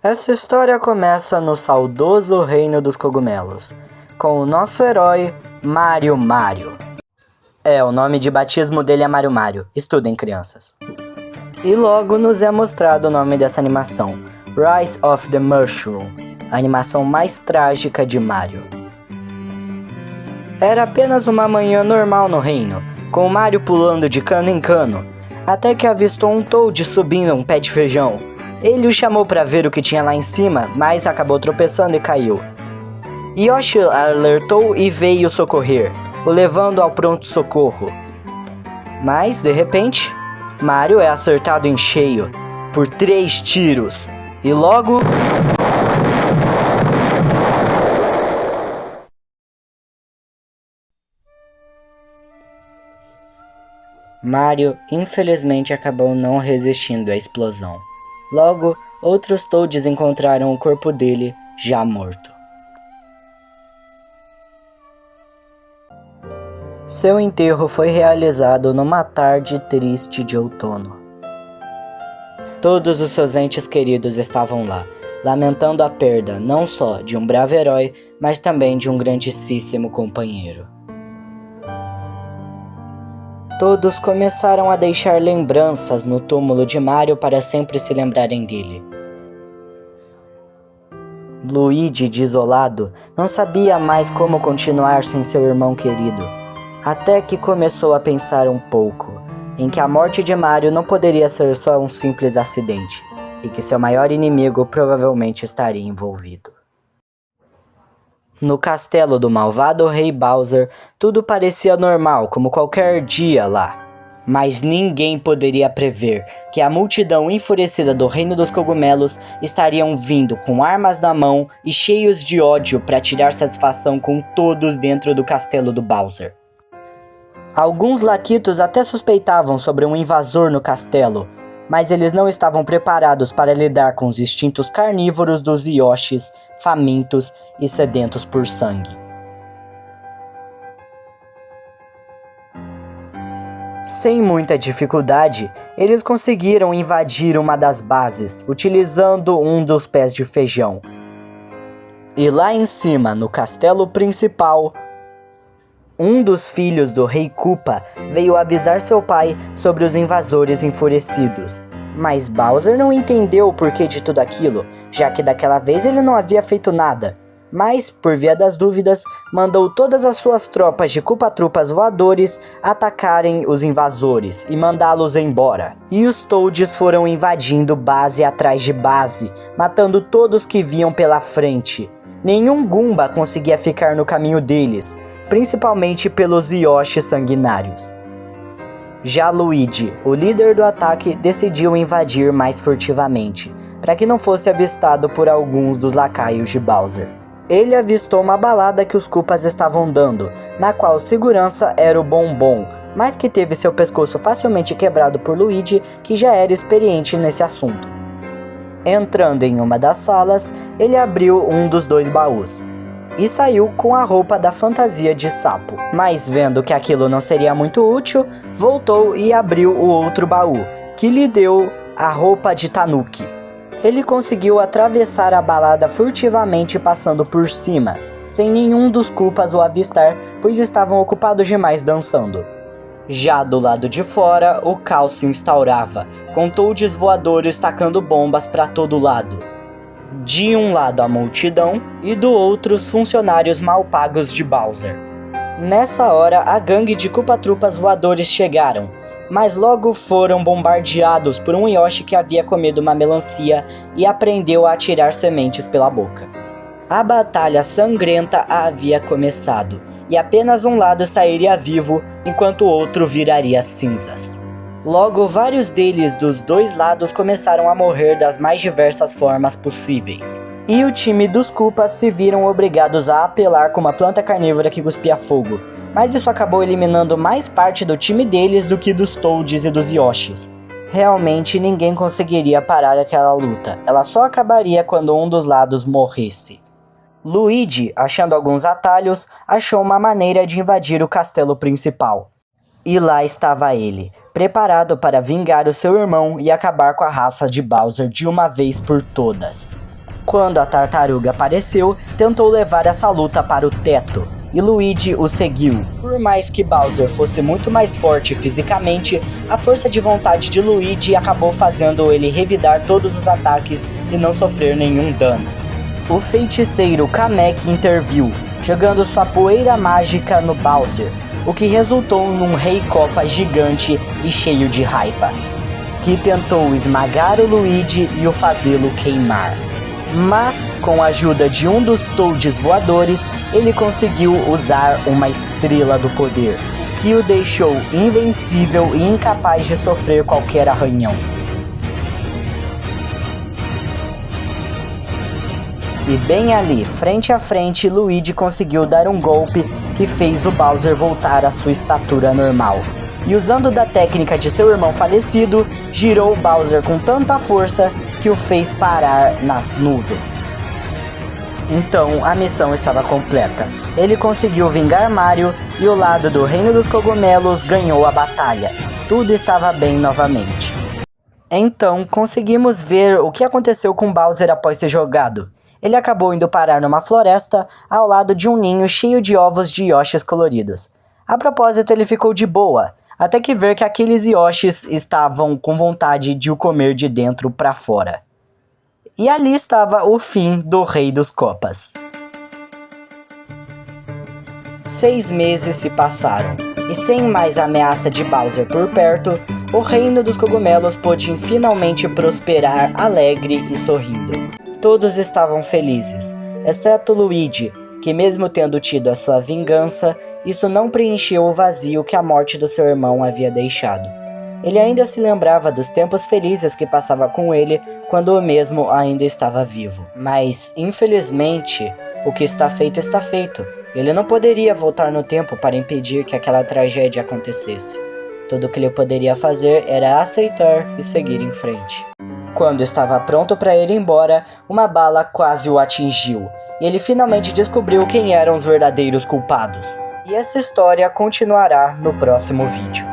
Essa história começa no saudoso Reino dos Cogumelos, com o nosso herói Mario Mario. O nome de batismo dele é Mario Mario, estudem crianças. E logo nos é mostrado o nome dessa animação, Rise of the Mushroom, a animação mais trágica de Mario. Era apenas uma manhã normal no reino, com Mario pulando de cano em cano, até que avistou um Toad subindo um pé de feijão. Ele o chamou para ver o que tinha lá em cima, mas acabou tropeçando e caiu. Yoshi alertou e veio socorrer, o levando ao pronto-socorro. Mas, de repente, Mario é acertado em cheio, por 3 tiros, e logo... Mario, infelizmente, acabou não resistindo à explosão. Logo, outros Toads encontraram o corpo dele, já morto. Seu enterro foi realizado numa tarde triste de outono. Todos os seus entes queridos estavam lá, lamentando a perda não só de um bravo herói, mas também de um grandíssimo companheiro. Todos começaram a deixar lembranças no túmulo de Mario para sempre se lembrarem dele. Luigi, desolado, não sabia mais como continuar sem seu irmão querido, até que começou a pensar um pouco em que a morte de Mario não poderia ser só um simples acidente, e que seu maior inimigo provavelmente estaria envolvido. No castelo do malvado rei Bowser, tudo parecia normal, como qualquer dia lá. Mas ninguém poderia prever que a multidão enfurecida do Reino dos Cogumelos estariam vindo com armas na mão e cheios de ódio para tirar satisfação com todos dentro do castelo do Bowser. Alguns laquitos até suspeitavam sobre um invasor no castelo, mas eles não estavam preparados para lidar com os instintos carnívoros dos Yoshis, famintos e sedentos por sangue. Sem muita dificuldade, eles conseguiram invadir uma das bases, utilizando um dos pés de feijão. E lá em cima, no castelo principal, um dos filhos do Rei Koopa veio avisar seu pai sobre os invasores enfurecidos. Mas Bowser não entendeu o porquê de tudo aquilo, já que daquela vez ele não havia feito nada. Mas, por via das dúvidas, mandou todas as suas tropas de Koopa-Troopas voadores atacarem os invasores e mandá-los embora. E os Toads foram invadindo base atrás de base, matando todos que viam pela frente. Nenhum Goomba conseguia ficar no caminho deles, principalmente pelos Yoshi sanguinários. Já Luigi, o líder do ataque, decidiu invadir mais furtivamente, para que não fosse avistado por alguns dos lacaios de Bowser. Ele avistou uma balada que os Koopas estavam dando, na qual segurança era o Bombom, mas que teve seu pescoço facilmente quebrado por Luigi, que já era experiente nesse assunto. Entrando em uma das salas, ele abriu um dos 2 baús e saiu com a roupa da fantasia de sapo. Mas vendo que aquilo não seria muito útil, voltou e abriu o outro baú, que lhe deu a roupa de Tanuki. Ele conseguiu atravessar a balada furtivamente passando por cima, sem nenhum dos Koopas o avistar, pois estavam ocupados demais dançando. Já do lado de fora, o caos se instaurava, com Toads voadores tacando bombas para todo lado. De um lado a multidão e do outro os funcionários mal pagos de Bowser. Nessa hora, a gangue de Koopa-Troopas voadores chegaram, mas logo foram bombardeados por um Yoshi que havia comido uma melancia e aprendeu a atirar sementes pela boca. A batalha sangrenta havia começado, e apenas um lado sairia vivo, enquanto o outro viraria cinzas. Logo, vários deles dos 2 lados começaram a morrer das mais diversas formas possíveis. E o time dos Koopas se viram obrigados a apelar com uma planta carnívora que cuspia fogo, mas isso acabou eliminando mais parte do time deles do que dos Toads e dos Yoshis. Realmente ninguém conseguiria parar aquela luta, ela só acabaria quando um dos lados morresse. Luigi, achando alguns atalhos, achou uma maneira de invadir o castelo principal. E lá estava ele, preparado para vingar o seu irmão e acabar com a raça de Bowser de uma vez por todas. Quando a tartaruga apareceu, tentou levar essa luta para o teto, e Luigi o seguiu. Por mais que Bowser fosse muito mais forte fisicamente, a força de vontade de Luigi acabou fazendo ele revidar todos os ataques e não sofrer nenhum dano. O feiticeiro Kamek interviu, jogando sua poeira mágica no Bowser, o que resultou num Rei Copa gigante e cheio de raiva, que tentou esmagar o Luigi e o fazê-lo queimar. Mas, com a ajuda de um dos Toads voadores, ele conseguiu usar uma estrela do poder, que o deixou invencível e incapaz de sofrer qualquer arranhão. E bem ali, frente a frente, Luigi conseguiu dar um golpe que fez o Bowser voltar à sua estatura normal. E usando da técnica de seu irmão falecido, girou Bowser com tanta força que o fez parar nas nuvens. Então a missão estava completa. Ele conseguiu vingar Mario e o lado do Reino dos Cogumelos ganhou a batalha. Tudo estava bem novamente. Então conseguimos ver o que aconteceu com Bowser após ser jogado. Ele acabou indo parar numa floresta ao lado de um ninho cheio de ovos de Yoshis coloridos. A propósito, ele ficou de boa, até que ver que aqueles Yoshis estavam com vontade de o comer de dentro para fora. E ali estava o fim do Rei dos Copas. 6 meses se passaram, e sem mais ameaça de Bowser por perto, o Reino dos Cogumelos pôde finalmente prosperar alegre e sorrindo. Todos estavam felizes, exceto Luigi, que mesmo tendo tido a sua vingança, isso não preencheu o vazio que a morte do seu irmão havia deixado. Ele ainda se lembrava dos tempos felizes que passava com ele quando o mesmo ainda estava vivo. Mas, infelizmente, o que está feito. Ele não poderia voltar no tempo para impedir que aquela tragédia acontecesse. Tudo o que ele poderia fazer era aceitar e seguir em frente. Quando estava pronto para ir embora, uma bala quase o atingiu, e ele finalmente descobriu quem eram os verdadeiros culpados. E essa história continuará no próximo vídeo.